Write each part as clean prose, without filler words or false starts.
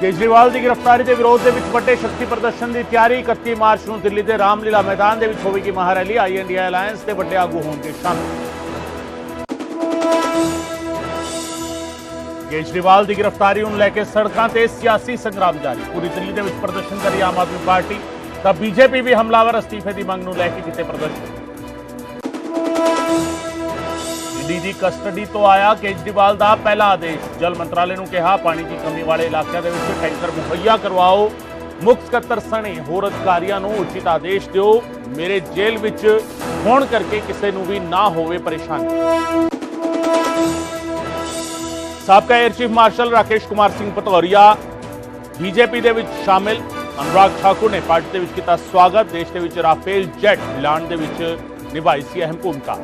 केजरीवाल की गिरफ्तारी के विरोध के वड्डे शक्ति प्रदर्शन की तैयारी 31 मार्च को दिल्ली के रामलीला मैदान के होगी महारैली। आई इंडिया अलायंस के वड्डे आगू होंगे शामिल। केजरीवाल की गिरफ्तारी को लैके सड़कों से सियासी संग्राम जारी। पूरी दिल्ली के प्रदर्शन करी आम आदमी पार्टी। तब बीजेपी भी हमलावर अस्तीफे की मंग लैके किए प्रदर्शन। ईडी की कस्टडी तो आया केजरीवाल का पहला आदेश। जल मंत्रालय ने कहा पानी की कमी वाले इलाकों के टैंकर मुहैया करवाओ। मुख्य सकत्तर सने होर अधिकारियों को उचित आदेश दो। मेरे जेल विच होने करके किसी को भी ना होवे परेशानी। साबका air chief marshal Rakesh Kumar Singh Bhadauria BJP दे विच शामिल। अनुराग ठाकुर ने पार्टी दे विच कीता स्वागत। देश दे विच राफेल जैट लाण दे विच निभाई सी अहम भूमिका।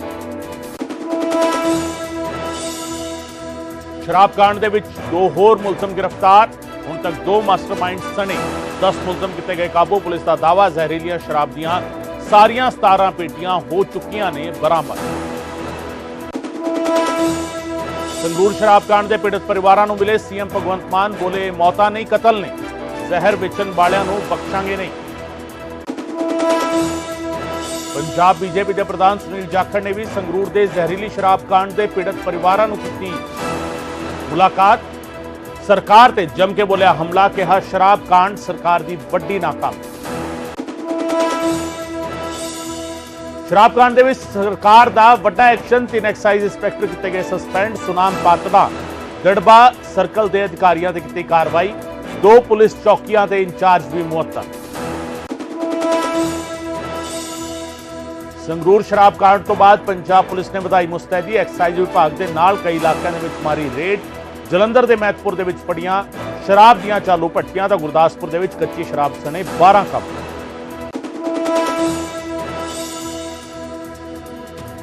शराब कांड दे विच 2 होर मुलजम गिरफ्तार। हुण तक 2 मास्टरमाइंड सने 10 मुलजम किए गए काबू। पुलिस का दावा जहरीलियां शराब दियां सारियां 17 पेटियां हो चुकियां ने बरामद। संगरूर शराब कांड के पीड़ित परिवारों को मिले सीएम भगवंत मान। बोले मौतां नहीं कतल ने, जहर वेचण वालियां नूं बख्शांगे नहीं। पंजाब बीजेपी के प्रधान सुनील जाखड़ ने भी संगरूर के जहरीली शराब कांड के पीड़ित परिवारों को की मुलाकात। सरकार ते जम के बोलिया हमला। कहा शराब कांड सरकार की बड़ी नाकामी। शराब कांड के सरकार का वड्डा एक्शन। 3 एक्साइज इंस्पैक्टर किए गए सस्पेंड। सुनाम पातड़ा गड़बा सर्कल के अधिकारियों से की कार्रवाई। 2 पुलिस चौकियां के इंचार्ज भी मुअत्तल। संगरूर शराब कांड तो बाद पंजाब पुलिस ने ਵਧਾਈ मुस्तैदी। एक्साइज विभाग के नाल कई इलाकों में मारी रेड। जलंधर के मैतपुर के पड़ियां शराब दियां चालू भट्टियां। तो गुरदासपुर के कच्ची शराब सने 12 काबू।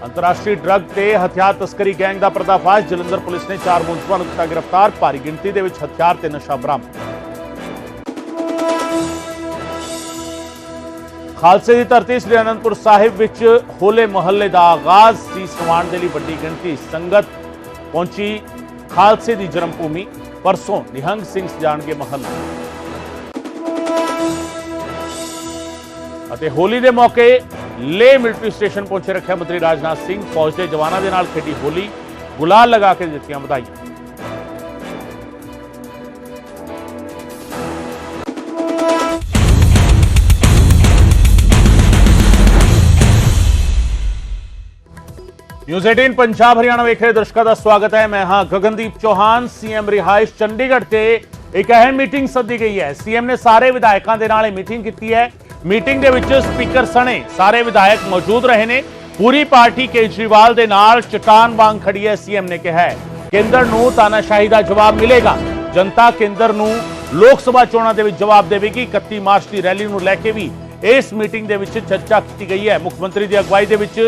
अंतरराष्ट्रीय ड्रग ते हथियार तस्करी गैंग का पर्दाफाश। जलंधर पुलिस ने 4 मुलजमां नूं कीता गिरफ्तार। भारी गिणती के हथियार ते नशा बरामद। खालसे की धरती श्री आनंदपुर साहिब विच होले मोहल्ले का आगाज। सीस नवाण के लिए वड्डी गिणती संगत पहुंची। खालसे की जन्मभूमि परसों निहंग सिंह जाणगे महल। होली के मौके लेह मिलिट्री स्टेशन पहुंचे रक्षा मंत्री राजनाथ सिंह। फौज के जवानों के नाल खेडी होली। गुलाल लगा के दित्तियां बधाइयां। न्यूज़ 18 पंजाब हरियाणा वेख रहे दर्शकों का स्वागत है। मैं हां गगनदीप चौहान। सीएम रिहाइश चंडीगढ़ से एक अहम मीटिंग सद्दी गई है। सीएम ने सारे विधायकों के नाल मीटिंग की है। मीटिंग के विच स्पीकर सने सारे विधायक मौजूद रहे ने। पूरी पार्टी केजरीवाल के नाल चट्टान वांग खड़ी है। सीएम ने कहा है केंद्र नूं तानाशाही का जवाब मिलेगा। जनता केंद्र नूं लोक सभा चोणां दे विच जवाब देवेगी। 31 मार्च की रैली नूं लैके भी इस मीटिंग के विच चर्चा की गई है। मुख्यमंत्री की अगवाई के विच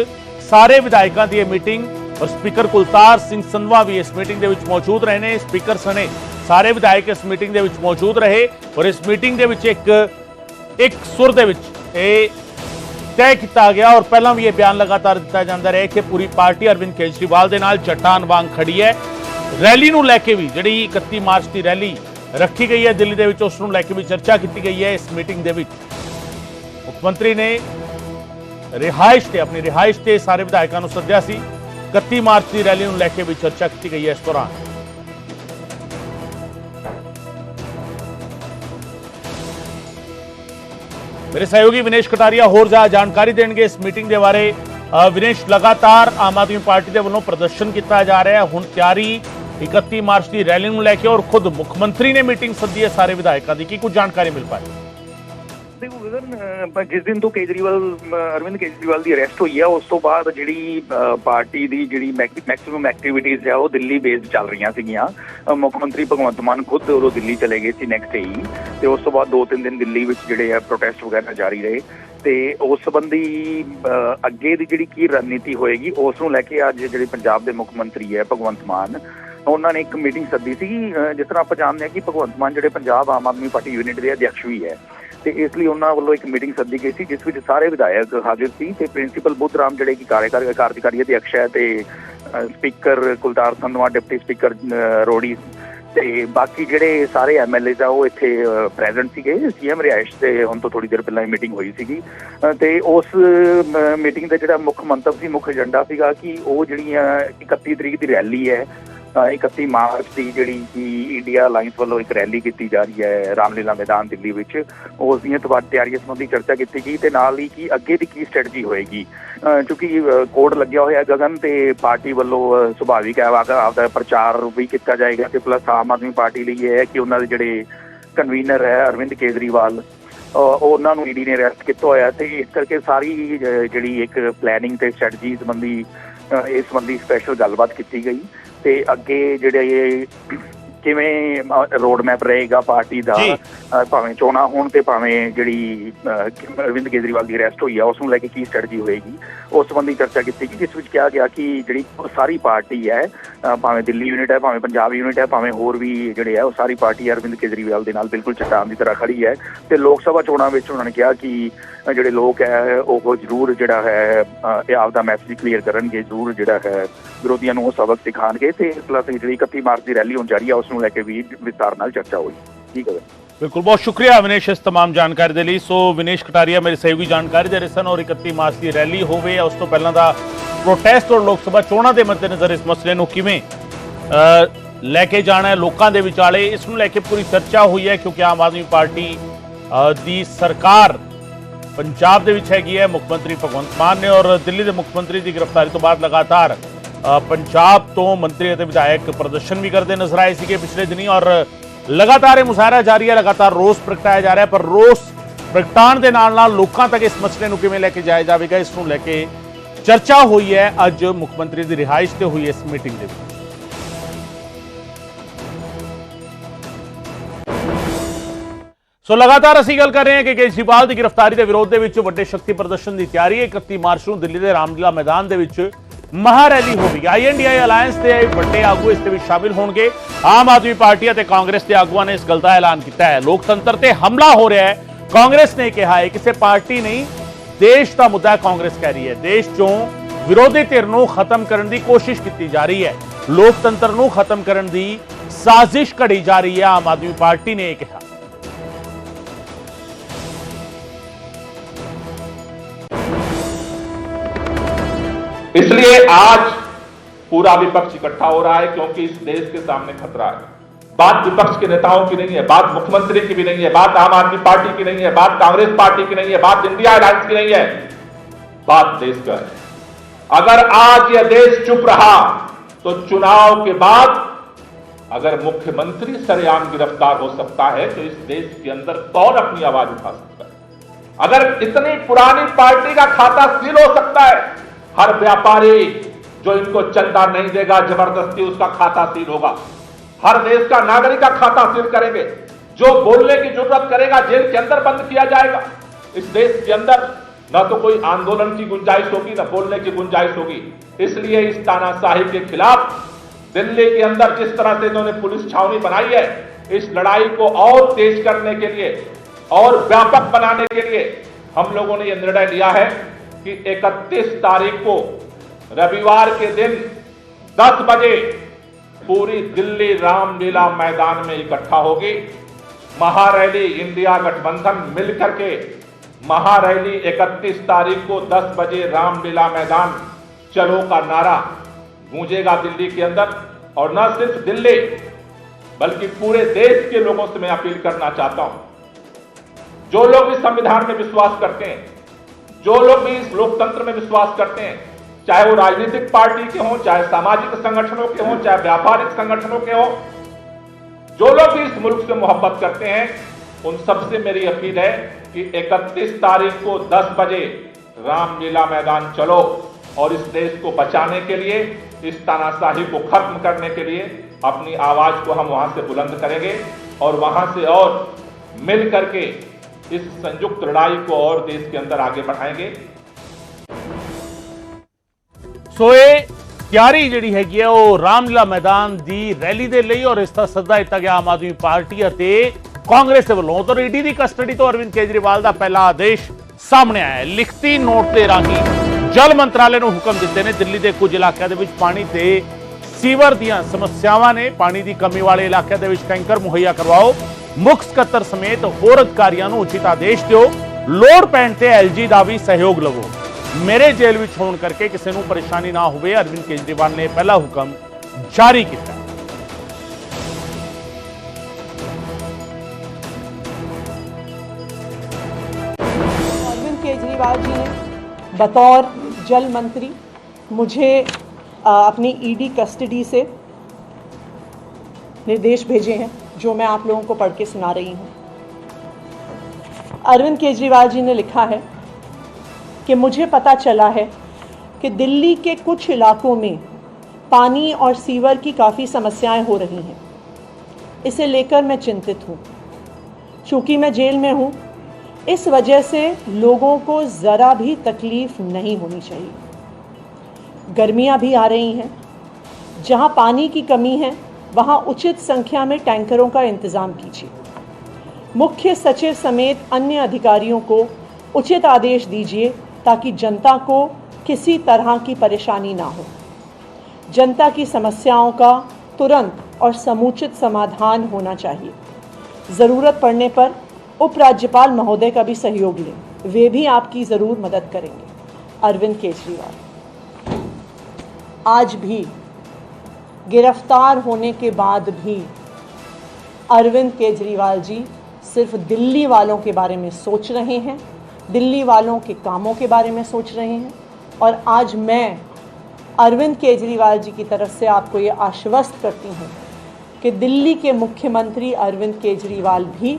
सारे विधायकों की मीटिंग और स्पीकर कुलतार सिंह संधवा भी इस मीटिंग के मौजूद रहे ने। स्पीकर सने सारे विधायक इस मीटिंग के मौजूद रहे और इस मीटिंग के एक सुर के तय किया गया। और पहला भी यह बयान लगातार दिता जाता रहा कि पूरी पार्टी अरविंद केजरीवाल के नाल चट्टान वांग खड़ी है। रैली नूं लैके भी जिहड़ी 31 मार्च की रैली रखी गई है दिल्ली के उस नूं लैके भी चर्चा की गई है। इस मीटिंग के मुख्यमंत्री ने रिहाइश से अपनी रिहाइश से सारे विधायकों को सद्या सी। 31 मार्च की रैली को लैके भी चर्चा की गई है। इस दौरान मेरे सहयोगी विनेश कटारिया होर ज्यादा जानकारी देंगे इस मीटिंग के बारे। विनेश, लगातार आम आदमी पार्टी के वालों प्रदर्शन किया जा रहा है। हुण तैयारी 31 मार्च की रैली को लैके और खुद मुख्यमंत्री ने मीटिंग सद्दी है सारे विधायकों की कुछ जानकारी मिल पाई? देखो गगन, जिस दिन तो अरविंद केजरीवाल की अरेस्ट हुई है उस तो बाद जी पार्टी की जी मैक्सिमम एक्टिविटीज़ है वो दिल्ली बेस्ड चल रही सीगियां। मुख्यमंत्री भगवंत मान खुद उदों दिल्ली चले गए थे नैक्सट डे ही। तो उस तो बाद 2-3 दिन दिल्ली में जोड़े है प्रोटेस्ट वगैरह जारी रहे। तो उस संबंधी अगे की जी की रणनीति होएगी उस नूं लैके अज जी पंजाब के मुख्यमंत्री है भगवंत मान उन्होंने एक मीटिंग सद्दी सी। जिस तरह आप जानते हैं कि भगवंत मान जो पंजाब आम आदमी पार्टी यूनिट के अध्यक्ष भी है। तो इसलिए उन्होंने वालों एक मीटिंग सद्दी गई थी जिस विच सारे विधायक हाजिर सी। ते प्रिंसीपल बुद्धराम जिहड़े कि कार्यकारी अध्यक्ष है, तो speaker Kultar Sandhwan, deputy speaker रोड़ी ਤੇ ਬਾਕੀ ਜਿਹੜੇ ਸਾਰੇ ਐਮਐਲਏਜ਼ ਆ ਉਹ ਇੱਥੇ ਪ੍ਰੈਜ਼ੈਂਟ ਸੀਗੇ। ਸੀਐਮ ਰਿਹਾਇਸ਼ ਤੇ ਹੁਣ ਤੋਂ ਥੋੜੀ ਦੇਰ ਪਹਿਲਾਂ ਮੀਟਿੰਗ ਹੋਈ ਸੀਗੀ ਤੇ ਉਸ ਮੀਟਿੰਗ ਦਾ ਜਿਹੜਾ ਮੁੱਖ ਮੰਤਵ ਸੀ, ਮੁੱਖ ਏਜੰਡਾ ਸੀਗਾ ਕਿ ਉਹ ਜਿਹੜੀਆਂ 31 ਤਰੀਕ ਦੀ ਰੈਲੀ ਹੈ, 31 ਮਾਰਚ ਦੀ ਜਿਹੜੀ ਕਿ ਇੰਡੀਆ ਅਲਾਇੰਸ ਵੱਲੋਂ ਇੱਕ ਰੈਲੀ ਕੀਤੀ ਜਾ ਰਹੀ ਹੈ ਰਾਮਲੀਲਾ ਮੈਦਾਨ ਦਿੱਲੀ ਵਿੱਚ, ਉਸ ਦੀਆਂ ਤਿਆਰੀਆਂ ਸੰਬੰਧੀ ਚਰਚਾ ਕੀਤੀ ਗਈ ਤੇ ਨਾਲ ਹੀ ਕਿ ਅੱਗੇ ਦੀ ਕੀ ਸਟ੍ਰੈਟਜੀ ਹੋਏਗੀ। ਕਿਉਂਕਿ ਕੋਡ ਲੱਗਿਆ ਹੋਇਆ ਗਗਨ ਤੇ ਪਾਰਟੀ ਵੱਲੋਂ ਸੁਭਾਵਿਕ ਹੈ ਆਪਦਾ ਪ੍ਰਚਾਰ ਵੀ ਕੀਤਾ ਜਾਏਗਾ ਤੇ ਪਲੱਸ ਆਮ ਆਦਮੀ ਪਾਰਟੀ ਲਈ ਇਹ ਹੈ ਕਿ ਉਹਨਾਂ ਦੇ ਜਿਹੜੇ ਕਨਵੀਨਰ ਹੈ ਅਰਵਿੰਦ ਕੇਜਰੀਵਾਲ ਉਹਨਾਂ ਨੂੰ ਈਡੀ ਨੇ ਅਰੈਸਟ ਕੀਤਾ ਹੋਇਆ ਤੇ ਇਸ ਕਰਕੇ ਸਾਰੀ ਜਿਹੜੀ ਇੱਕ ਪਲੈਨਿੰਗ ਤੇ ਸਟ੍ਰੈਟਜੀ ਸੰਬੰਧੀ ਇਸ ਸੰਬੰਧੀ ਸਪੈਸ਼ਲ ਗੱਲਬਾਤ ਕੀਤੀ ਗਈ ਤੇ ਅੱਗੇ ਜਿਹੜੇ ਕਿਵੇਂ ਰੋਡ ਮੈਪ ਰਹੇਗਾ ਪਾਰਟੀ ਦਾ, ਭਾਵੇਂ ਚੋਣਾਂ ਹੋਣ ਤੇ ਭਾਵੇਂ ਜਿਹੜੀ ਅਰਵਿੰਦ ਕੇਜਰੀਵਾਲ ਦੀ ਅਰੈਸਟ ਹੋਈ ਆ ਉਸ ਨੂੰ ਲੈ ਕੇ ਕੀ ਸਟ੍ਰੈਟਜੀ ਹੋਏਗੀ, ਉਸ ਸੰਬੰਧੀ ਚਰਚਾ ਕੀਤੀ ਗਈ, ਜਿਸ ਵਿੱਚ ਕਿਹਾ ਗਿਆ ਕਿ ਜਿਹੜੀ ਸਾਰੀ ਪਾਰਟੀ ਹੈ, ਭਾਵੇਂ ਦਿੱਲੀ ਯੂਨਿਟ ਹੈ, ਭਾਵੇਂ ਪੰਜਾਬ ਯੂਨਿਟ ਹੈ, ਭਾਵੇਂ ਹੋਰ ਵੀ ਜਿਹੜੇ ਹੈ ਉਹ ਸਾਰੀ ਪਾਰਟੀ ਅਰਵਿੰਦ ਕੇਜਰੀਵਾਲ ਦੇ ਨਾਲ ਬਿਲਕੁਲ ਚੱਟਾਨ ਦੀ ਤਰ੍ਹਾਂ ਖੜੀ ਹੈ ਤੇ ਲੋਕ ਸਭਾ ਚੋਣਾਂ ਵਿੱਚ ਉਹਨਾਂ ਨੇ ਕਿਹਾ ਕਿ ਜਿਹੜੇ ਲੋਕ ਹੈ ਉਹ ਜ਼ਰੂਰ ਜਿਹੜਾ ਹੈ ਇਹ ਆਪਦਾ ਮੈਸੇਜ ਕਲੀਅਰ ਕਰਨਗੇ, ਜ਼ਰੂਰ ਜਿਹੜਾ ਹੈ ਵਿਰੋਧੀਆਂ ਨੂੰ ਉਹ ਸਬਕ ਸਿਖਾਉਣਗੇ ਤੇ ਪਲੱਸ ਜਿਹੜੀ 31 ਮਾਰਚ ਦੀ ਰੈਲੀ ਹੋਣ ਜਾ ਰਹੀ ਹੈ ਉਸ ਨੂੰ ਲੈ ਕੇ ਵੀ ਵਿਸਤਾਰ ਨਾਲ ਚਰਚਾ ਹੋਈ। ਠੀਕ ਹੈ, बिल्कुल, बहुत शुक्रिया विनेश इस तमाम जानकारी के लिए। सो विनेश कटारिया मेरे सहयोगी जानकारी दे रहे सन और 31 मार्च की रैली होवे या उस तो पहला दा प्रोटेस्ट और लोक सभा चोणां दे मद्देनज़र इस मसले नूं किवें लैके जाना है लोकां दे विचाले, इस नूं लैके पूरी चर्चा हुई है क्योंकि आम आदमी पार्टी दी सरकार पंजाब दे विच हैगी है, मुख्यमंत्री भगवंत मान ने और दिल्ली के मुख्यमंत्री की गिरफ्तारी तो बाद लगातार पंजाब तो मंत्री और विधायक प्रदर्शन भी करते नजर आए थे पिछले दिनी और लगातार मुशायरा जारी है, लगातार रोस प्रगटाया जा रहा है, पर रोस प्रगटाण के नाल लोगों तक इस मसले नूं किवें लैके जाया जाएगा इस नूं लैके चर्चा हुई है। अज मुख्यमंत्री की रिहाइश से हुई इस मीटिंग के सो लगातार असीं गल कर रहे हैं कि केजरीवाल की गिरफ्तारी के विरोध के वड्डे शक्ति प्रदर्शन की तैयारी है। 31 मार्च को दिल्ली के रामलीला मैदान के महारैली होगी। INDI अलायंस के ਵੱਡੇ ਆਗੂ ਇਸ ਦੇ ਵਿੱਚ शामिल होंगे। आम आदमी पार्टी और कांग्रेस के आगुआ ने इस गल का ऐलान किया है। लोकतंत्र ते हमला हो रहा है, कांग्रेस ने कहा है किसी पार्टी नहीं देश का मुद्दा कांग्रेस कह रही है। देश चों विरोधी धिर नूं खत्म करने की कोशिश की जा रही है, लोकतंत्र नूं खत्म करने की साजिश घड़ी जा रही है, आम आदमी पार्टी ने कहा। इसलिए आज पूरा विपक्ष इकट्ठा हो रहा है क्योंकि इस देश के सामने खतरा है। बात विपक्ष के नेताओं की नहीं है, बात मुख्यमंत्री की भी नहीं है, बात आम आदमी पार्टी की नहीं है, बात कांग्रेस पार्टी की नहीं है, बात इंडिया अलायंस की नहीं है, बात देश का है। अगर आज यह देश चुप रहा तो चुनाव के बाद अगर मुख्यमंत्री सरेआम गिरफ्तार हो सकता है तो इस देश के अंदर कौन अपनी आवाज उठा सकता है। अगर इतनी पुरानी पार्टी का खाता सील हो सकता है, हर व्यापारी जो इनको चंदा नहीं देगा जबरदस्ती उसका खाता सील होगा, हर देश का नागरिक का खाता सील करेंगे, जो बोलने की जरूरत करेगा जेल के अंदर बंद किया जाएगा। इस देश के अंदर न तो कोई आंदोलन की गुंजाइश होगी न बोलने की गुंजाइश होगी। इसलिए इस तानाशाही के खिलाफ दिल्ली के अंदर जिस तरह से इन्होंने पुलिस छावनी बनाई है, इस लड़ाई को और तेज करने के लिए और व्यापक बनाने के लिए हम लोगों ने यह निर्णय लिया है कि 31 तारीख को रविवार के दिन 10 बजे पूरी दिल्ली रामलीला मैदान में इकट्ठा होगी। महारैली इंडिया गठबंधन मिलकर के महारैली 31 तारीख को 10 बजे रामलीला मैदान चलो का नारा गूंजेगा दिल्ली के अंदर। और न सिर्फ दिल्ली बल्कि पूरे देश के लोगों से मैं अपील करना चाहता हूं, जो लोग इस संविधान में विश्वास करते हैं, जो लोग भी इस लोकतंत्र में विश्वास करते हैं, चाहे वो राजनीतिक पार्टी के हों, चाहे सामाजिक संगठनों के हों, चाहे व्यापारिक संगठनों के हों, जो लोग भी इस मुल्क से मोहब्बत करते हैं, उन सबसे मेरी अपील है कि 31 तारीख को 10 बजे रामलीला मैदान चलो और इस देश को बचाने के लिए, इस तानाशाही को खत्म करने के लिए अपनी आवाज को हम वहां से बुलंद करेंगे और वहां से और मिल करके इस संयुक्त लड़ाई को और देश के अंदर आगे बढ़ाएंगे। सो ये तैयारी जिहड़ी हैगी है वो रामलीला मैदान की रैली दे लई और इसका सद्दा दिता गया आम आदमी पार्टी अते कांग्रेस के वलों। तो ईडी की कस्टडी तो अरविंद केजरीवाल का पहला आदेश सामने आया है। लिखती नोट के राही जल मंत्रालय को हुक्म दिते ने दिल्ली के कुछ इलाकों के पानी के ਸੀਵਰ ਦੀਆਂ ਸਮੱਸਿਆਵਾਂ ਨੇ। ਪਾਣੀ ਦੀ ਕਮੀ ਵਾਲੇ ਇਲਾਕਿਆਂ ਦੇ ਵਿੱਚ ਟੈਂਕਰ ਮੁਹੱਈਆ ਕਰਵਾਓ। ਮੁੱਖ ਸਕੱਤਰ ਸਮੇਤ ਹੋਰ ਅਧਿਕਾਰੀਆਂ ਨੂੰ ਉਚਿਤ ਆਦੇਸ਼ ਦਿਓ। ਲੋੜ ਪੈਣ ਤੇ ਐਲਜੀ ਦਾ ਵੀ ਸਹਿਯੋਗ ਲਵੋ। ਮੇਰੇ ਜੇਲ੍ਹ ਵਿੱਚ ਹੋਣ ਕਰਕੇ ਕਿਸੇ ਨੂੰ ਪਰੇਸ਼ਾਨੀ ਨਾ ਹੋਵੇ, ਅਰਵਿੰਦ ਕੇਜਰੀਵਾਲ ਨੇ ਪਹਿਲਾ ਹੁਕਮ ਜਾਰੀ ਕੀਤਾ। अरविंद केजरीवाल जी ने बतौर जल मंत्री मुझे अपनी ईडी कस्टडी से निर्देश भेजे हैं, जो मैं आप लोगों को पढ़ के सुना रही हूँ। अरविंद केजरीवाल जी ने लिखा है कि मुझे पता चला है कि दिल्ली के कुछ इलाकों में पानी और सीवर की काफ़ी समस्याएं हो रही हैं। इसे लेकर मैं चिंतित हूँ। चूँकि मैं जेल में हूँ, इस वजह से लोगों को ज़रा भी तकलीफ़ नहीं होनी चाहिए। गर्मियाँ भी आ रही हैं। जहाँ पानी की कमी है वहाँ उचित संख्या में टैंकरों का इंतज़ाम कीजिए। मुख्य सचिव समेत अन्य अधिकारियों को उचित आदेश दीजिए ताकि जनता को किसी तरह की परेशानी ना हो। जनता की समस्याओं का तुरंत और समुचित समाधान होना चाहिए। ज़रूरत पड़ने पर उपराज्यपाल महोदय का भी सहयोग लें, वे भी आपकी ज़रूर मदद करेंगे। अरविंद केजरीवाल। आज भी गिरफ्तार होने के बाद भी अरविंद केजरीवाल जी सिर्फ दिल्ली वालों के बारे में सोच रहे हैं, दिल्ली वालों के कामों के बारे में सोच रहे हैं। और आज मैं अरविंद केजरीवाल जी की तरफ से आपको ये आश्वस्त करती हूँ कि दिल्ली के मुख्यमंत्री अरविंद केजरीवाल भी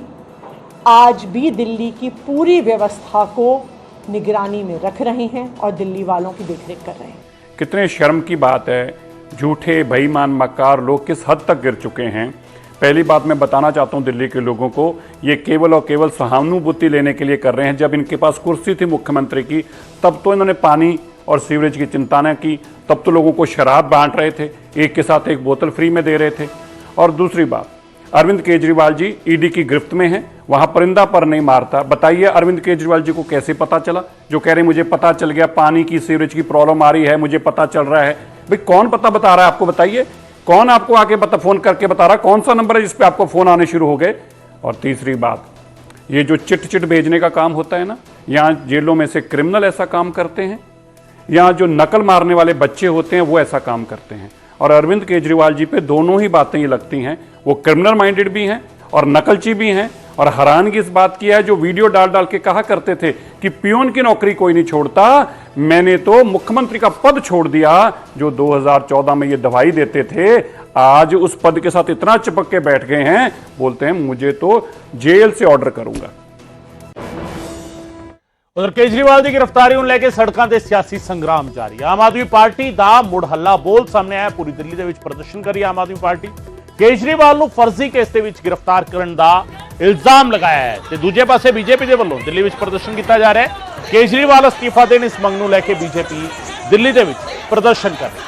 आज भी दिल्ली की पूरी व्यवस्था को निगरानी में रख रहे हैं और दिल्ली वालों की देखरेख कर रहे हैं। कितने शर्म की बात है, झूठे बेईमान मक्कार लोग किस हद तक गिर चुके हैं। पहली बात मैं बताना चाहता हूं दिल्ली के लोगों को, ये केवल और केवल सहानुभूति लेने के लिए कर रहे हैं। जब इनके पास कुर्सी थी मुख्यमंत्री की, तब तो इन्होंने पानी और सीवरेज की चिंता न की, तब तो लोगों को शराब बांट रहे थे, एक के साथ एक बोतल फ्री में दे रहे थे। और दूसरी बात, अरविंद केजरीवाल जी ईडी की गिरफ्त में हैं, वहां परिंदा पर नहीं मारता। बताइए अरविंद केजरीवाल जी को कैसे पता चला? जो कह रहे मुझे पता चल गया, पानी की सीवरेज की प्रॉब्लम आ रही है, मुझे पता चल रहा है। भाई कौन बता रहा है आपको? बताइए कौन आपको आके फोन करके बता रहा है? कौन सा नंबर है जिस पे आपको फोन आने शुरू हो गए? और तीसरी बात, ये जो चिट भेजने का काम होता है ना, यहाँ जेलों में से क्रिमिनल ऐसा काम करते हैं, यहाँ जो नकल मारने वाले बच्चे होते हैं वो ऐसा काम करते हैं। और अरविंद केजरीवाल जी पे दोनों ही बातें ये लगती हैं, वो क्रिमिनल माइंडेड भी हैं और नकलची भी हैं। और हैरानगी इस बात की है, जो वीडियो डाल के कहा करते थे कि पियोन की नौकरी कोई नहीं छोड़ता, मैंने तो मुख्यमंत्री का पद छोड़ दिया जो 2014 में ये दवाई देते थे, आज उस पद के साथ इतना चिपक के बैठ गए हैं, बोलते हैं मुझे तो जेल से ऑर्डर करूंगा। उधर केजरीवाल की गिरफ्तारी ਨੂੰ ਲੈ ਕੇ ਸੜਕਾਂ ਤੇ ਸਿਆਸੀ ਸੰਗਰਾਮ ਜਾਰੀ ਹੈ। ਆਮ ਆਦਮੀ ਪਾਰਟੀ ਦਾ ਮੁੜ ਹੱਲਾ ਬੋਲ ਸਾਹਮਣੇ ਆਇਆ। ਪੂਰੀ ਦਿੱਲੀ ਦੇ ਵਿੱਚ ਪ੍ਰਦਰਸ਼ਨ ਕਰੀ ਆਮ ਆਦਮੀ ਪਾਰਟੀ। ਕੇਜਰੀਵਾਲ ਨੂੰ ਫਰਜ਼ੀ ਕੇਸ ਦੇ ਵਿੱਚ ਗ੍ਰਿਫਤਾਰ ਕਰਨ ਦਾ ਇਲਜ਼ਾਮ ਲਗਾਇਆ ਹੈ ਤੇ ਦੂਜੇ ਪਾਸੇ ਬੀਜੇਪੀ ਦੇ ਵੱਲੋਂ ਦਿੱਲੀ ਵਿੱਚ ਪ੍ਰਦਰਸ਼ਨ ਕੀਤਾ ਜਾ ਰਿਹਾ ਹੈ। ਕੇਜਰੀਵਾਲ ਅਸਤੀਫਾ ਦੇਣ ਇਸ ਮੰਗ ਨੂੰ ਲੈ ਕੇ ਬੀਜੇਪੀ ਦਿੱਲੀ ਦੇ ਵਿੱਚ ਪ੍ਰਦਰਸ਼ਨ ਕਰ ਰਹੀ ਹੈ।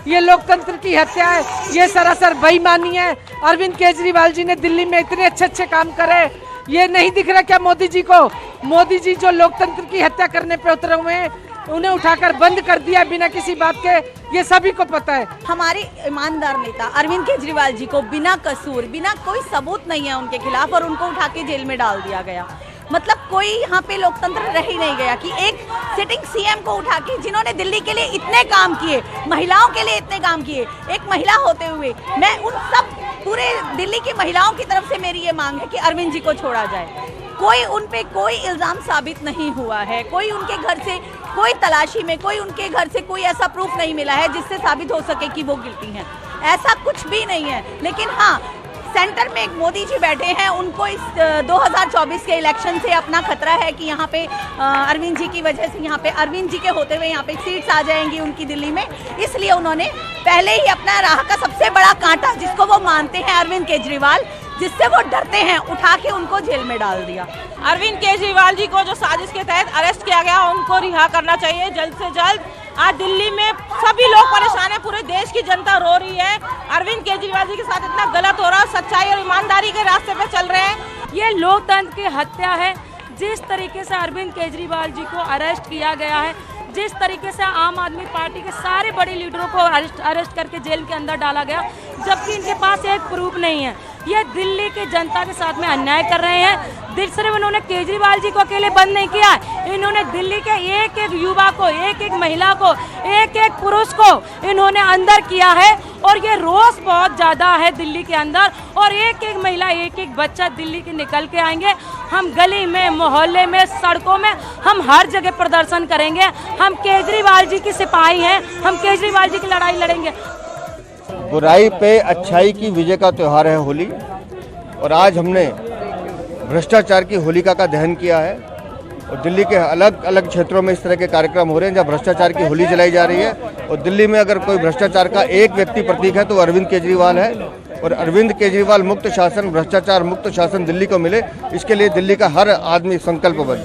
ये लोकतंत्र की हत्या है, ये सरासर बेईमानी है। अरविंद केजरीवाल जी ने दिल्ली में इतने अच्छे काम करे, ये नहीं दिख रहा क्या मोदी जी को? मोदी जी जो लोकतंत्र की हत्या करने पे उतरे हुए हैं, उन्हें उठाकर बंद कर दिया बिना किसी बात के, ये सभी को पता है। हमारे ईमानदार नेता अरविंद केजरीवाल जी को बिना कसूर, बिना कोई सबूत नहीं है उनके खिलाफ, और उनको उठा के जेल में डाल दिया गया। मतलब कोई यहाँ पे लोकतंत्र रह ही नहीं गया कि एक सिटिंग सीएम को उठा के, जिन्होंने दिल्ली के लिए इतने काम किए, महिलाओं के लिए इतने काम किए, एक महिला होते हुए मैं उन सब पूरे दिल्ली की महिलाओं की तरफ से मेरी ये मांग है कि अरविंद जी को छोड़ा जाए। कोई उन पे कोई इल्जाम साबित नहीं हुआ है, कोई उनके घर से कोई तलाशी में कोई उनके घर से कोई ऐसा प्रूफ नहीं मिला है जिससे साबित हो सके कि वो गिल्टी हैं। ऐसा कुछ भी नहीं है। लेकिन हाँ, सेंटर में एक मोदी जी बैठे हैं, उनको इस 2024 के इलेक्शन से अपना खतरा है कि यहाँ पे अरविंद जी की वजह से, यहाँ पे अरविंद जी के होते हुए यहाँ पे सीट्स आ जाएंगी उनकी दिल्ली में। इसलिए उन्होंने पहले ही अपना राह का सबसे बड़ा कांटा, जिसको वो मानते हैं अरविंद केजरीवाल, जिससे वो डरते हैं, उठा के उनको जेल में डाल दिया। अरविंद केजरीवाल जी को जो साजिश के तहत अरेस्ट किया गया, उनको रिहा करना चाहिए जल्द से जल्द। आज दिल्ली में सभी लोग परेशान है, पूरे देश की जनता रो रही है। अरविंद केजरीवाल जी के साथ इतना गलत हो रहा है, सच्चाई और ईमानदारी के रास्ते पे चल रहे हैं। ये लोकतंत्र की हत्या है। जिस तरीके से अरविंद केजरीवाल जी को अरेस्ट किया गया है, जिस तरीके से आम आदमी पार्टी के सारे बड़े लीडरों को अरेस्ट करके जेल के अंदर डाला गया, जबकि इनके पास एक प्रूफ नहीं है। ये दिल्ली की जनता के साथ में अन्याय कर रहे हैं। सिर्फ इन्होंने केजरीवाल जी को अकेले बंद नहीं किया है, इन्होंने दिल्ली के एक एक युवा को, एक एक महिला को, एक एक पुरुष को इन्होंने अंदर किया है। और ये रोष बहुत ज़्यादा है दिल्ली के अंदर, और एक एक महिला, एक एक बच्चा दिल्ली के निकल के आएंगे। हम गली में, मोहल्ले में, सड़कों में, हम हर जगह प्रदर्शन करेंगे। हम केजरीवाल जी की सिपाही हैं, हम केजरीवाल जी की लड़ाई लड़ेंगे। बुराई पे अच्छाई की विजय का त्यौहार है होली, और आज हमने भ्रष्टाचार की होलिका का दहन किया है। और दिल्ली के अलग अलग क्षेत्रों में इस तरह के कार्यक्रम हो रहे हैं जहाँ भ्रष्टाचार की होली जलाई जा रही है। और दिल्ली में अगर कोई भ्रष्टाचार का एक व्यक्ति प्रतीक है तो अरविंद केजरीवाल है। और अरविंद केजरीवाल मुक्त शासन, भ्रष्टाचार मुक्त शासन दिल्ली को मिले, इसके लिए दिल्ली का हर आदमी संकल्पबद्ध है।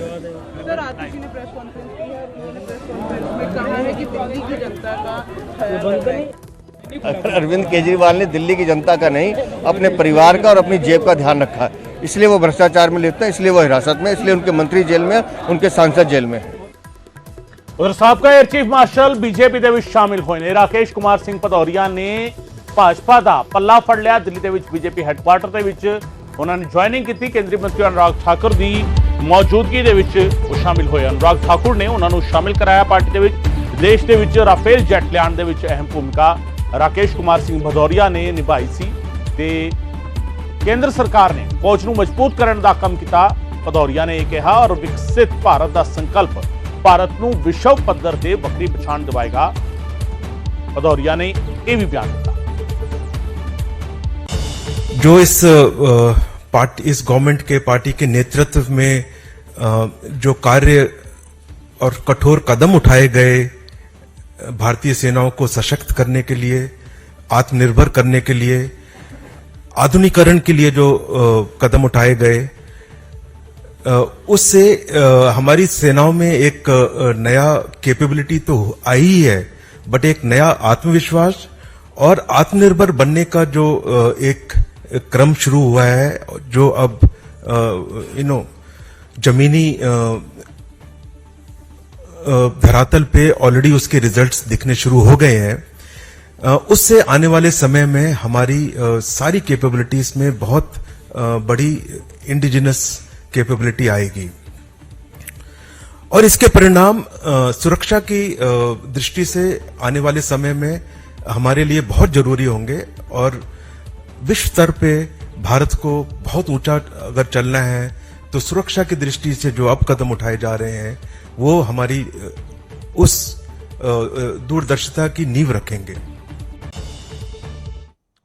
अरविंद केजरीवाल ने दिल्ली की जनता का नहीं, अपने परिवार का और अपनी जेब का ध्यान रखा है, इसलिए वो भ्रष्टाचार में लिप्त है, इसलिए वो हिरासत में, इसलिए उनके मंत्री जेल में, उनके सांसद जेल में। उधर साबका एयर चीफ मार्शल बीजेपी ਦੇ ਵਿੱਚ ਸ਼ਾਮਿਲ ਹੋਏ ਨੇ ਰਾਕੇਸ਼ ਕੁਮਾਰ ਸਿੰਘ ਭਦੌਰੀਆ ਨੇ ਭਾਜਪਾ ਦਾ ਪੱਲਾ ਫੜ ਲਿਆ। ਦਿੱਲੀ ਦੇ ਵਿੱਚ ਬੀਜੇਪੀ ਹੈੱਡਕੁਆਰਟਰ ਦੇ ਵਿੱਚ ਉਹਨਾਂ ਨੇ ਜੁਆਇਨਿੰਗ ਕੀਤੀ। ਕੇਂਦਰੀ ਮੰਤਰੀ ਅਨੁਰਾਗ ਠਾਕੁਰ ਦੀ ਮੌਜੂਦਗੀ ਦੇ ਵਿੱਚ ਉਹ ਸ਼ਾਮਿਲ ਹੋਏ। ਅਨੁਰਾਗ ਠਾਕੁਰ ਨੇ ਉਹਨਾਂ ਨੂੰ ਸ਼ਾਮਿਲ ਕਰਾਇਆ ਪਾਰਟੀ ਦੇ ਵਿੱਚ। ਦੇਸ਼ ਦੇ ਵਿੱਚ ਰਾਫੇਲ ਜੈਟ ਲਿਆਉਣ ਦੇ ਵਿੱਚ ਅਹਿਮ ਭੂਮਿਕਾ ਰਾਕੇਸ਼ ਕੁਮਾਰ ਸਿੰਘ ਭਦੌਰੀਆ ਨੇ ਨਿਭਾਈ ਸੀ ਤੇ ਕੇਂਦਰ ਸਰਕਾਰ ਨੇ ਫੌਜ ਨੂੰ ਮਜ਼ਬੂਤ ਕਰਨ ਦਾ ਕੰਮ ਕੀਤਾ। ਭਦੌਰੀਆ ਨੇ ਇਹ ਕਿਹਾ ਔਰ ਵਿਕਸਿਤ ਭਾਰਤ ਦਾ ਸੰਕਲਪ ਭਾਰਤ ਨੂੰ ਵਿਸ਼ਵ ਪੱਧਰ ਤੇ ਵੱਖਰੀ ਪਛਾਣ ਦਿਵਾਏਗਾ। ਭਦੌਰੀਆ ਨੇ ਇਹ ਵੀ ਬਿਆਨ ਦਿੱਤਾ। जो इस गवर्नमेंट के पार्टी के नेतृत्व में जो कार्य और कठोर कदम उठाए गए भारतीय सेनाओं को सशक्त करने के लिए, आत्मनिर्भर करने के लिए, आधुनिकीकरण के लिए जो कदम उठाए गए, उससे हमारी सेनाओं में एक नया कैपेबिलिटी तो आई ही है, बट एक नया आत्मविश्वास और आत्मनिर्भर बनने का जो एक क्रम शुरू हुआ है, जो अब जमीनी धरातल पे ऑलरेडी उसके रिजल्ट्स दिखने शुरू हो गए हैं। उससे आने वाले समय में हमारी सारी कैपेबिलिटीज में बहुत बड़ी इंडिजिनस कैपेबिलिटी आएगी और इसके परिणाम सुरक्षा की दृष्टि से आने वाले समय में हमारे लिए बहुत जरूरी होंगे और विश्व स्तर पे भारत को बहुत ऊंचा अगर चलना है तो सुरक्षा की दृष्टि से जो अब कदम उठाए जा रहे हैं वो हमारी उस दूरदर्शिता की नींव रखेंगे।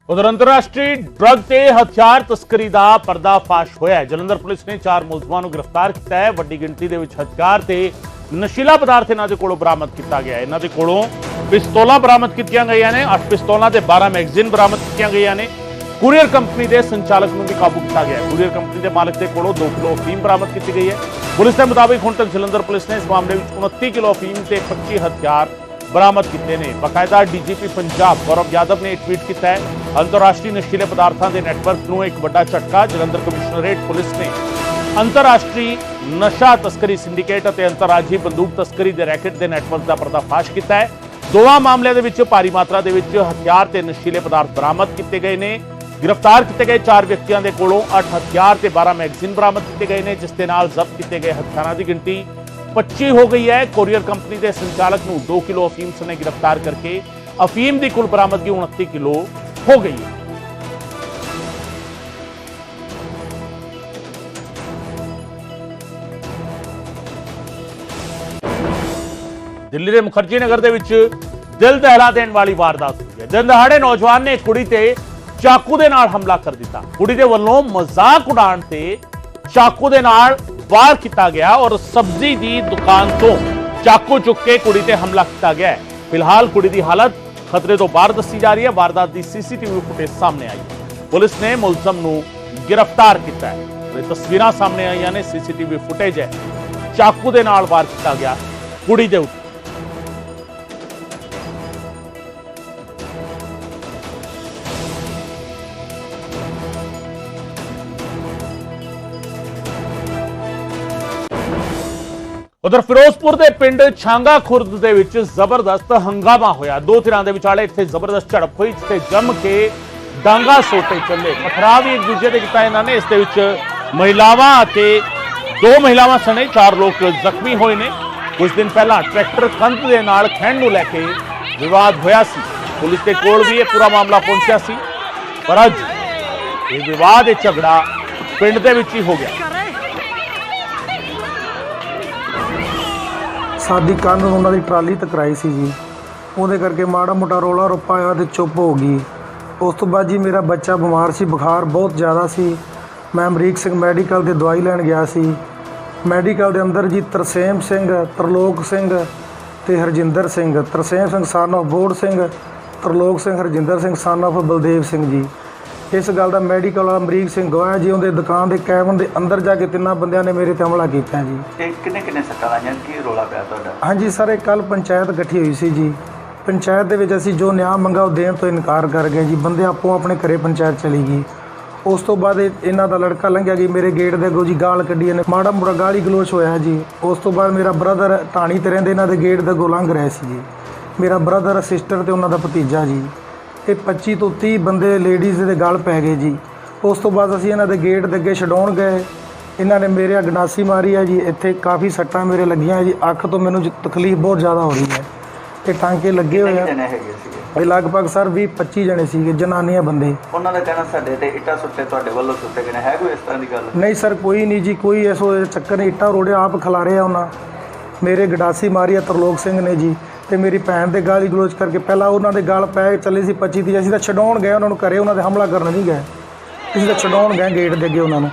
उधर अंतरराष्ट्रीय ड्रग ते हथियार तस्करी ਦਾ ਪਰਦਾਫਾਸ਼ ਹੋਇਆ ਹੈ। ਜਲੰਧਰ ਪੁਲਿਸ ਨੇ 4 ਮੁਲਜ਼ਮਾਂ ਨੂੰ ਗ੍ਰਿਫਤਾਰ ਕੀਤਾ ਹੈ। ਵੱਡੀ ਗਿਣਤੀ ਦੇ ਵਿੱਚ ਹਥਿਆਰ ਤੇ ਨਸ਼ੀਲਾ ਪਦਾਰਥ ਇਹਨਾਂ ਦੇ ਕੋਲੋਂ ਬਰਾਮਦ ਕੀਤਾ ਗਿਆ ਹੈ। ਇਹਨਾਂ ਦੇ ਕੋਲੋਂ ਪਿਸਤੌਲਾਂ ਬਰਾਮਦ ਕੀਤੀਆਂ ਗਈਆਂ ਨੇ। 8 ਪਿਸਤੌਲਾਂ ਤੇ 12 ਮੈਗਜ਼ੀਨ ਬਰਾਮਦ ਕੀਤੀਆਂ ਗਈਆਂ ਨੇ। ਕੁਰੀਅਰ ਕੰਪਨੀ ਦੇ ਸੰਚਾਲਕ ਨੂੰ ਵੀ ਕਾਬੂ ਕੀਤਾ ਗਿਆ ਹੈ। ਕੁਰੀਅਰ ਕੰਪਨੀ ਦੇ ਮਾਲਕ ਦੇ ਕੋਲੋਂ 2 ਕਿਲੋ ਅਫੀਮ ਬਰਾਮਦ ਕੀਤੀ ਗਈ ਹੈ। ਪੁਲਿਸ ਦੇ ਮੁਤਾਬਿਕ ਹੁਣ ਤੱਕ ਜਲੰਧਰ ਪੁਲਿਸ ਨੇ ਇਸ ਮਾਮਲੇ ਵਿੱਚ 29 ਕਿਲੋ ਅਫੀਮ ਤੇ 25 ਹਥਿਆਰ ਬਰਾਮਦ ਕੀਤੇ ਨੇ। ਬਕਾਇਦਾ ਡੀਜੀਪੀ ਪੰਜਾਬ ਗੌਰਵ ਯਾਦਵ ਨੇ ਟਵੀਟ ਕੀਤਾ ਹੈ, ਅੰਤਰਰਾਸ਼ਟਰੀ ਨਸ਼ੀਲੇ ਪਦਾਰਥਾਂ ਦੇ ਨੈਟਵਰਕ ਨੂੰ ਇੱਕ ਵੱਡਾ ਝਟਕਾ। ਜਲੰਧਰ ਕਮਿਸ਼ਨਰੇਟ ਪੁਲਿਸ ਨੇ ਅੰਤਰਰਾਸ਼ਟਰੀ ਨਸ਼ਾ ਤਸਕਰੀ ਸਿੰਡੀਕੇਟ ਅਤੇ ਅੰਤਰਰਾਜੀ ਬੰਦੂਕ ਤਸਕਰੀ ਦੇ ਰੈਕੇਟ ਦੇ ਨੈਟਵਰਕ ਦਾ ਪਰਦਾਫਾਸ਼ ਕੀਤਾ ਹੈ। ਦੋਵਾਂ ਮਾਮਲਿਆਂ ਦੇ ਵਿੱਚ ਭਾਰੀ ਮਾਤਰਾ ਦੇ ਵਿੱਚ ਹਥਿਆਰ ਤੇ ਨਸ਼ੀਲੇ ਪਦਾਰਥ ਬਰਾਮਦ ਕੀਤੇ ਗਏ ਨੇ। गिरफ्तार किए गए 4 व्यक्तियों के कोलों 8 हथियार ते 12 मैगजीन बरामद किए गए हैं, जिसके नाल जब्त किए गए हथियारों की गिनती 25 हो गई है। कोरियर कंपनी के संचालक को 2 किलो अफीम सने गिरफ्तार करके अफीम की कुल बरामदगी 29 किलो हो गई है। दिल्ली के मुखर्जी नगर के दिल दहला देने वाली वारदात हुई है। दिन दहाड़े नौजवान ने एक कुड़ी ते ਚਾਕੂ ਦੇ ਨਾਲ ਹਮਲਾ ਕਰ ਦਿੱਤਾ। ਕੁੜੀ ਦੇ ਵੱਲੋਂ ਮਜ਼ਾਕ ਉਡਾਉਣ ਤੇ ਚਾਕੂ ਦੇ ਨਾਲ ਵਾਰ ਕੀਤਾ ਗਿਆ ਔਰ ਸਬਜ਼ੀ ਦੀ ਦੁਕਾਨ ਤੋਂ ਚਾਕੂ ਚੁੱਕ ਕੇ ਕੁੜੀ ਤੇ ਹਮਲਾ ਕੀਤਾ ਗਿਆ ਹੈ। ਫਿਲਹਾਲ ਕੁੜੀ ਦੀ ਹਾਲਤ ਖਤਰੇ ਤੋਂ ਬਾਹਰ ਦੱਸੀ ਜਾ ਰਹੀ ਹੈ। ਵਾਰਦਾਤ ਦੀ ਸੀਸੀਟੀਵੀ ਫੁਟੇਜ ਸਾਹਮਣੇ ਆਈ ਹੈ। ਪੁਲਿਸ ਨੇ ਮੁਲਜ਼ਮ ਨੂੰ ਗ੍ਰਿਫਤਾਰ ਕੀਤਾ ਹੈ। ਇਹ ਤਸਵੀਰਾਂ ਸਾਹਮਣੇ ਆਈਆਂ ਨੇ, ਸੀਸੀਟੀਵੀ ਫੁਟੇਜ ਹੈ। ਚਾਕੂ ਦੇ ਨਾਲ ਵਾਰ ਕੀਤਾ ਗਿਆ ਕੁੜੀ ਦੇ ਉੱਤੇ। ਉਧਰ ਫਿਰੋਜ਼ਪੁਰ ਦੇ ਪਿੰਡ ਛਾਂਗਾ ਖੁਰਦ ਦੇ ਵਿੱਚ ਜ਼ਬਰਦਸਤ ਹੰਗਾਮਾ ਹੋਇਆ। ਦੋ ਧਿਰਾਂ ਦੇ ਵਿਚਾਲੇ ਇੱਥੇ ਜ਼ਬਰਦਸਤ ਝੜਪ ਹੋਈ, ਜਿੱਥੇ ਜੰਮ ਕੇ ਡਾਂਗਾ ਸੋਟੇ ਚੱਲੇ, ਪਥਰਾਅ ਵੀ ਇੱਕ ਦੂਜੇ ਤੇ ਕੀਤਾ ਇਹਨਾਂ ਨੇ। ਇਸ ਦੇ ਵਿੱਚ ਮਹਿਲਾਵਾਂ ਅਤੇ 2 ਮਹਿਲਾਵਾਂ ਸਣੇ 4 ਲੋਕ ਜ਼ਖਮੀ ਹੋਏ ਨੇ। ਕੁਝ ਦਿਨ ਪਹਿਲਾਂ ਟਰੈਕਟਰ ਕੰਧ ਦੇ ਨਾਲ ਖਹਿਣ ਨੂੰ ਲੈ ਕੇ ਵਿਵਾਦ ਹੋਇਆ ਸੀ। ਪੁਲਿਸ ਦੇ ਕੋਲ ਵੀ ਇਹ ਪੂਰਾ ਮਾਮਲਾ ਪਹੁੰਚਿਆ ਸੀ, ਪਰ ਅੱਜ ਇਹ ਵਿਵਾਦ, ਇਹ ਝਗੜਾ ਪਿੰਡ ਦੇ ਵਿੱਚ ਹੀ ਹੋ ਗਿਆ। ਸਾਡੀ ਕੰਧ ਉਹਨਾਂ ਦੀ ਟਰਾਲੀ ਟਕਰਾਈ ਸੀ ਜੀ, ਉਹਦੇ ਕਰਕੇ ਮਾੜਾ ਮੋਟਾ ਰੋਲਾ ਰੁਪਾ ਆਇਆ ਤੇ ਚੁੱਪ ਹੋ ਗਈ। ਉਸ ਤੋਂ ਬਾਅਦ ਜੀ ਮੇਰਾ ਬੱਚਾ ਬਿਮਾਰ ਸੀ, ਬੁਖਾਰ ਬਹੁਤ ਜ਼ਿਆਦਾ ਸੀ। ਮੈਂ ਅਮਰੀਕ ਸਿੰਘ ਮੈਡੀਕਲ ਦੇ ਦਵਾਈ ਲੈਣ ਗਿਆ ਸੀ। ਮੈਡੀਕਲ ਦੇ ਅੰਦਰ ਜੀ ਤਰਸੇਮ ਸਿੰਘ, ਤਰਲੋਕ ਸਿੰਘ ਤੇ Harjinder Singh. Tarsem Singh son of Bor Singh, Tarlok Singh, Harjinder Singh son of Baldev Singh ji. ਇਸ ਗੱਲ ਦਾ ਮੈਡੀਕਲ ਵਾਲਾ ਅਮਰੀਕ ਸਿੰਘ ਗਵਾਹ ਜੀ। ਉਹਦੇ ਦੁਕਾਨ ਦੇ ਕੈਬਨ ਦੇ ਅੰਦਰ ਜਾ ਕੇ 3 ਬੰਦਿਆਂ ਨੇ ਮੇਰੇ ਤੇ ਹਮਲਾ ਕੀਤਾ ਜੀ। ਤੇ ਕਿੰਨੇ ਸੱਟਾਂ ਲਾਈਆਂ, ਕੀ ਰੋਲਾ ਪਿਆ ਤੁਹਾਡਾ? ਹਾਂਜੀ ਸਰ, ਇਹ ਕੱਲ ਪੰਚਾਇਤ ਇਕੱਠੀ ਹੋਈ ਸੀ ਜੀ। ਪੰਚਾਇਤ ਦੇ ਵਿੱਚ ਅਸੀਂ ਜੋ ਨਿਆਂ ਮੰਗਾ ਉਹ ਦੇਣ ਤੋਂ ਇਨਕਾਰ ਕਰ ਗਏ ਜੀ। ਬੰਦੇ ਆਪੋ ਆਪਣੇ ਘਰੇ ਪੰਚਾਇਤ ਚਲੀ ਗਈ। ਉਸ ਤੋਂ ਬਾਅਦ ਇਹਨਾਂ ਦਾ ਲੜਕਾ ਲੰਘਿਆ ਜੀ, ਮੇਰੇ ਗੇਟ ਦੇ ਅੱਗੋਂ ਜੀ ਗਾਲ ਕੱਢੀ ਇਹਨੇ, ਮਾੜਾ ਮੋੜਾ ਗਾਲੀ ਗਲੋਚ ਹੋਇਆ ਜੀ। ਉਸ ਤੋਂ ਬਾਅਦ ਮੇਰਾ ਬ੍ਰਦਰ ਢਾਣੀ ਤੇ ਰਹਿੰਦੇ, ਇਹਨਾਂ ਦੇ ਗੇਟ ਦੇ ਅੱਗੋਂ ਲੰਘ ਰਹੇ ਸੀ ਜੀ। ਮੇਰਾ ਬ੍ਰਦਰ, ਸਿਸਟਰ ਤੇ ਉਹਨਾਂ ਦਾ ਭਤੀਜਾ ਜੀ। ਇਹ 25 ਤੋਂ 30 ਬੰਦੇ ਲੇਡੀਜ਼ ਦੇ ਗਲ ਪੈ ਗਏ ਜੀ। ਉਸ ਤੋਂ ਬਾਅਦ ਅਸੀਂ ਇਹਨਾਂ ਦੇ ਗੇਟ ਦੇ ਅੱਗੇ ਛਡਾਉਣ ਗਏ, ਇਹਨਾਂ ਨੇ ਮੇਰੇ ਗੰਡਾਸੀ ਮਾਰੀ ਹੈ ਜੀ। ਇੱਥੇ ਕਾਫੀ ਸੱਟਾਂ ਮੇਰੇ ਲੱਗੀਆਂ ਜੀ। ਅੱਖ ਤੋਂ ਮੈਨੂੰ ਤਕਲੀਫ ਬਹੁਤ ਜ਼ਿਆਦਾ ਹੋ ਰਹੀ ਹੈ। ਇਹ ਟਾਂਕੇ ਲੱਗੇ ਹੋਏ ਆ। ਇਹ ਲਗਭਗ ਸਰ 20-25 ਜਣੇ ਸੀਗੇ, ਜਨਾਨੀਆਂ ਬੰਦੇ। ਉਹਨਾਂ ਦਾ ਕਹਿਣਾ ਸਾਡੇ ਤੇ ਇੱਟਾਂ ਸੁੱਟੇ, ਤੁਹਾਡੇ ਵੱਲੋਂ ਸੁੱਟੇ ਗਏ ਨੇ, ਹੈ ਕੋਈ ਇਸ ਤਰ੍ਹਾਂ ਦੀ ਗੱਲ? ਨਹੀਂ ਸਰ, ਕੋਈ ਨਹੀਂ ਜੀ, ਕੋਈ ਐਸੋ ਚੱਕਰ ਨਹੀਂ। ਇੱਟਾਂ ਰੋੜੇ ਆਪ ਖਿਲਾਰੇ ਆ ਉਹਨਾਂ। ਮੇਰੇ ਗੰਡਾਸੀ ਮਾਰੀ ਆ ਤਰਲੋਕ ਸਿੰਘ ਨੇ ਜੀ, ਤੇ ਮੇਰੀ ਭੈਣ ਦੇ ਗਾਲੀ ਗਲੋਚ ਕਰਕੇ ਪਹਿਲਾਂ ਉਹਨਾਂ ਦੇ ਗਲ ਪੈ ਚੱਲੇ ਸੀ 25 ਦੀ। ਅਸੀਂ ਤਾਂ ਛਡਾਉਣ ਗਏ ਉਹਨਾਂ ਨੂੰ, ਘਰੇ ਉਹਨਾਂ ਦੇ ਹਮਲਾ ਕਰਨ ਨਹੀਂ ਗਏ, ਅਸੀਂ ਤਾਂ ਛਡਾਉਣ ਗਏ ਗੇਟ ਦੇ ਅੱਗੇ ਉਹਨਾਂ ਨੂੰ।